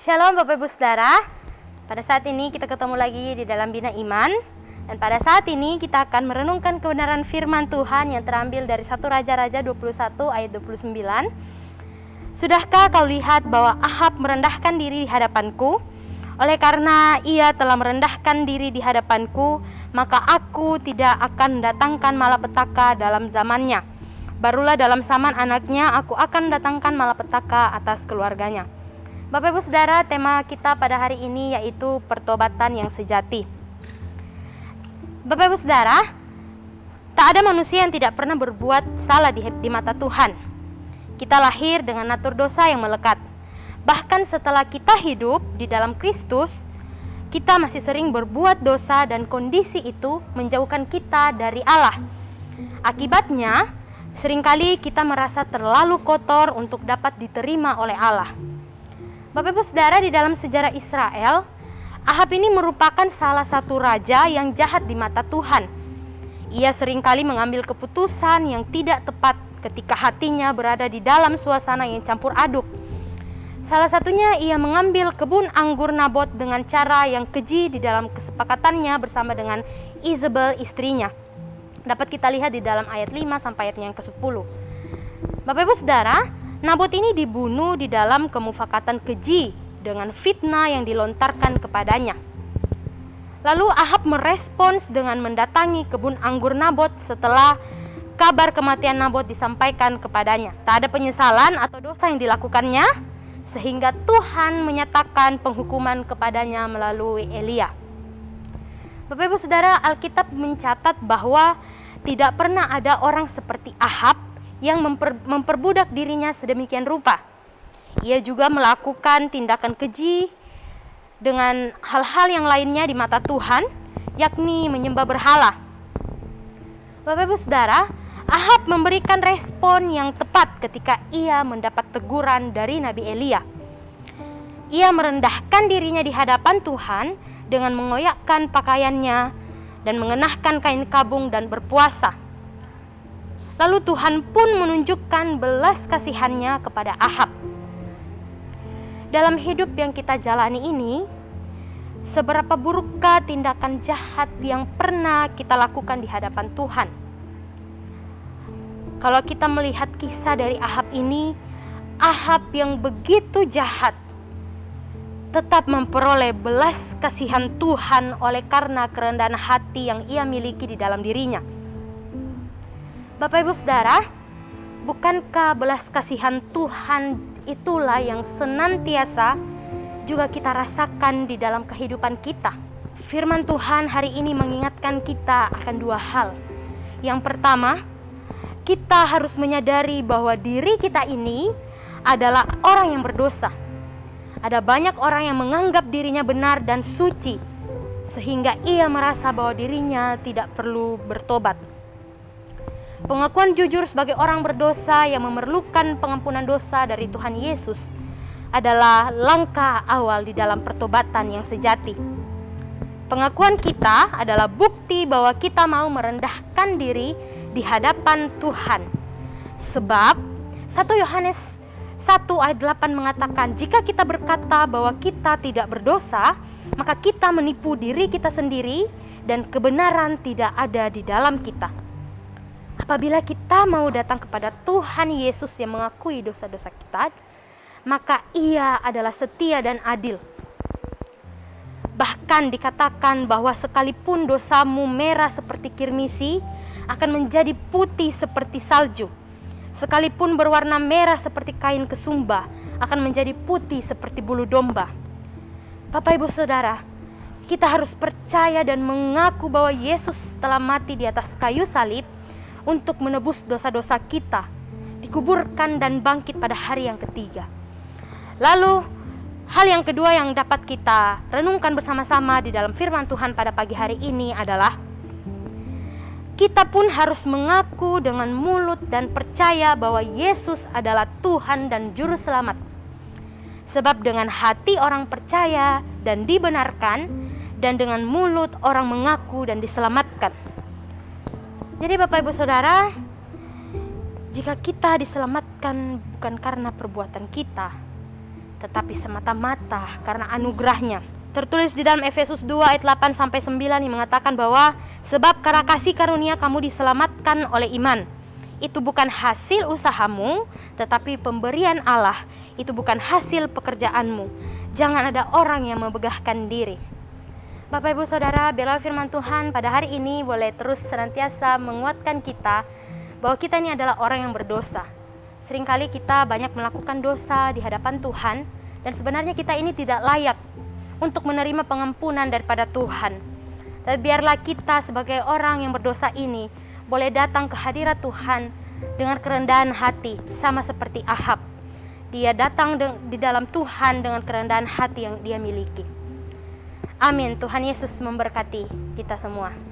Shalom Bapak Ibu Saudara. Pada saat ini kita ketemu lagi di dalam Bina Iman. Dan pada saat ini kita akan merenungkan kebenaran firman Tuhan yang terambil dari 1 Raja-Raja 21 ayat 29. Sudahkah kau lihat bahwa Ahab merendahkan diri di hadapanku? Oleh karena ia telah merendahkan diri di hadapanku, maka aku tidak akan mendatangkan malapetaka dalam zamannya. Barulah dalam zaman anaknya aku akan mendatangkan malapetaka atas keluarganya. Bapak Ibu Saudara, tema kita pada hari ini yaitu pertobatan yang sejati. Bapak Ibu Saudara, tak ada manusia yang tidak pernah berbuat salah di mata Tuhan. Kita lahir dengan natur dosa yang melekat. Bahkan setelah kita hidup di dalam Kristus, kita masih sering berbuat dosa dan kondisi itu menjauhkan kita dari Allah. Akibatnya, seringkali kita merasa terlalu kotor untuk dapat diterima oleh Allah. Bapak Ibu Saudara, di dalam sejarah Israel, Ahab ini merupakan salah satu raja yang jahat di mata Tuhan. Ia seringkali mengambil keputusan yang tidak tepat ketika hatinya berada di dalam suasana yang campur aduk. Salah satunya ia mengambil kebun anggur Nabot dengan cara yang keji di dalam kesepakatannya bersama dengan Izebel istrinya. Dapat kita lihat di dalam ayat 5 sampai ayat yang ke-10. Bapak Ibu Saudara, Nabot ini dibunuh di dalam kemufakatan keji dengan fitnah yang dilontarkan kepadanya. Lalu Ahab merespons dengan mendatangi kebun anggur Nabot setelah kabar kematian Nabot disampaikan kepadanya. Tak ada penyesalan atau dosa yang dilakukannya, sehingga Tuhan menyatakan penghukuman kepadanya melalui Elia. Bapak Ibu Saudara, Alkitab mencatat bahwa tidak pernah ada orang seperti Ahab yang memperbudak dirinya sedemikian rupa. Ia juga melakukan tindakan keji dengan hal-hal yang lainnya di mata Tuhan, yakni menyembah berhala. Bapak Ibu Saudara, Ahab memberikan respon yang tepat ketika ia mendapat teguran dari Nabi Elia. Ia merendahkan dirinya di hadapan Tuhan dengan mengoyakkan pakaiannya dan mengenakan kain kabung dan berpuasa. Lalu Tuhan pun menunjukkan belas kasihannya kepada Ahab. Dalam hidup yang kita jalani ini, seberapa burukkah tindakan jahat yang pernah kita lakukan di hadapan Tuhan? Kalau kita melihat kisah dari Ahab ini, Ahab yang begitu jahat tetap memperoleh belas kasihan Tuhan oleh karena kerendahan hati yang ia miliki di dalam dirinya. Bapak Ibu Saudara, bukankah belas kasihan Tuhan itulah yang senantiasa juga kita rasakan di dalam kehidupan kita? Firman Tuhan hari ini mengingatkan kita akan dua hal. Yang pertama, kita harus menyadari bahwa diri kita ini adalah orang yang berdosa. Ada banyak orang yang menganggap dirinya benar dan suci, sehingga ia merasa bahwa dirinya tidak perlu bertobat. Pengakuan jujur sebagai orang berdosa yang memerlukan pengampunan dosa dari Tuhan Yesus adalah langkah awal di dalam pertobatan yang sejati. Pengakuan kita adalah bukti bahwa kita mau merendahkan diri di hadapan Tuhan. Sebab 1 Yohanes 1 ayat 8 mengatakan, jika kita berkata bahwa kita tidak berdosa, maka kita menipu diri kita sendiri dan kebenaran tidak ada di dalam kita. Apabila kita mau datang kepada Tuhan Yesus yang mengakui dosa-dosa kita, maka Ia adalah setia dan adil. Bahkan dikatakan bahwa sekalipun dosamu merah seperti kirmisi, akan menjadi putih seperti salju. Sekalipun berwarna merah seperti kain kesumba, akan menjadi putih seperti bulu domba. Bapak Ibu Saudara, kita harus percaya dan mengaku bahwa Yesus telah mati di atas kayu salib untuk menebus dosa-dosa kita, dikuburkan dan bangkit pada hari yang ketiga. Lalu, hal yang kedua yang dapat kita renungkan bersama-sama di dalam firman Tuhan pada pagi hari ini adalah kita pun harus mengaku dengan mulut dan percaya bahwa Yesus adalah Tuhan dan Juru Selamat. Sebab dengan hati orang percaya dan dibenarkan, dan dengan mulut orang mengaku dan diselamatkan. Jadi Bapak Ibu Saudara, jika kita diselamatkan bukan karena perbuatan kita, tetapi semata-mata karena anugerahnya. Tertulis di dalam Efesus 2 ayat 8-9 yang mengatakan bahwa sebab karena kasih karunia kamu diselamatkan oleh iman. Itu bukan hasil usahamu, tetapi pemberian Allah. Itu bukan hasil pekerjaanmu. Jangan ada orang yang membegahkan diri. Bapak Ibu Saudara, biarlah firman Tuhan pada hari ini boleh terus senantiasa menguatkan kita bahwa kita ini adalah orang yang berdosa. Seringkali kita banyak melakukan dosa di hadapan Tuhan, dan sebenarnya kita ini tidak layak untuk menerima pengampunan daripada Tuhan. Tapi biarlah kita sebagai orang yang berdosa ini boleh datang ke hadirat Tuhan dengan kerendahan hati, sama seperti Ahab. Dia datang di dalam Tuhan dengan kerendahan hati yang dia miliki. Amin. Tuhan Yesus memberkati kita semua.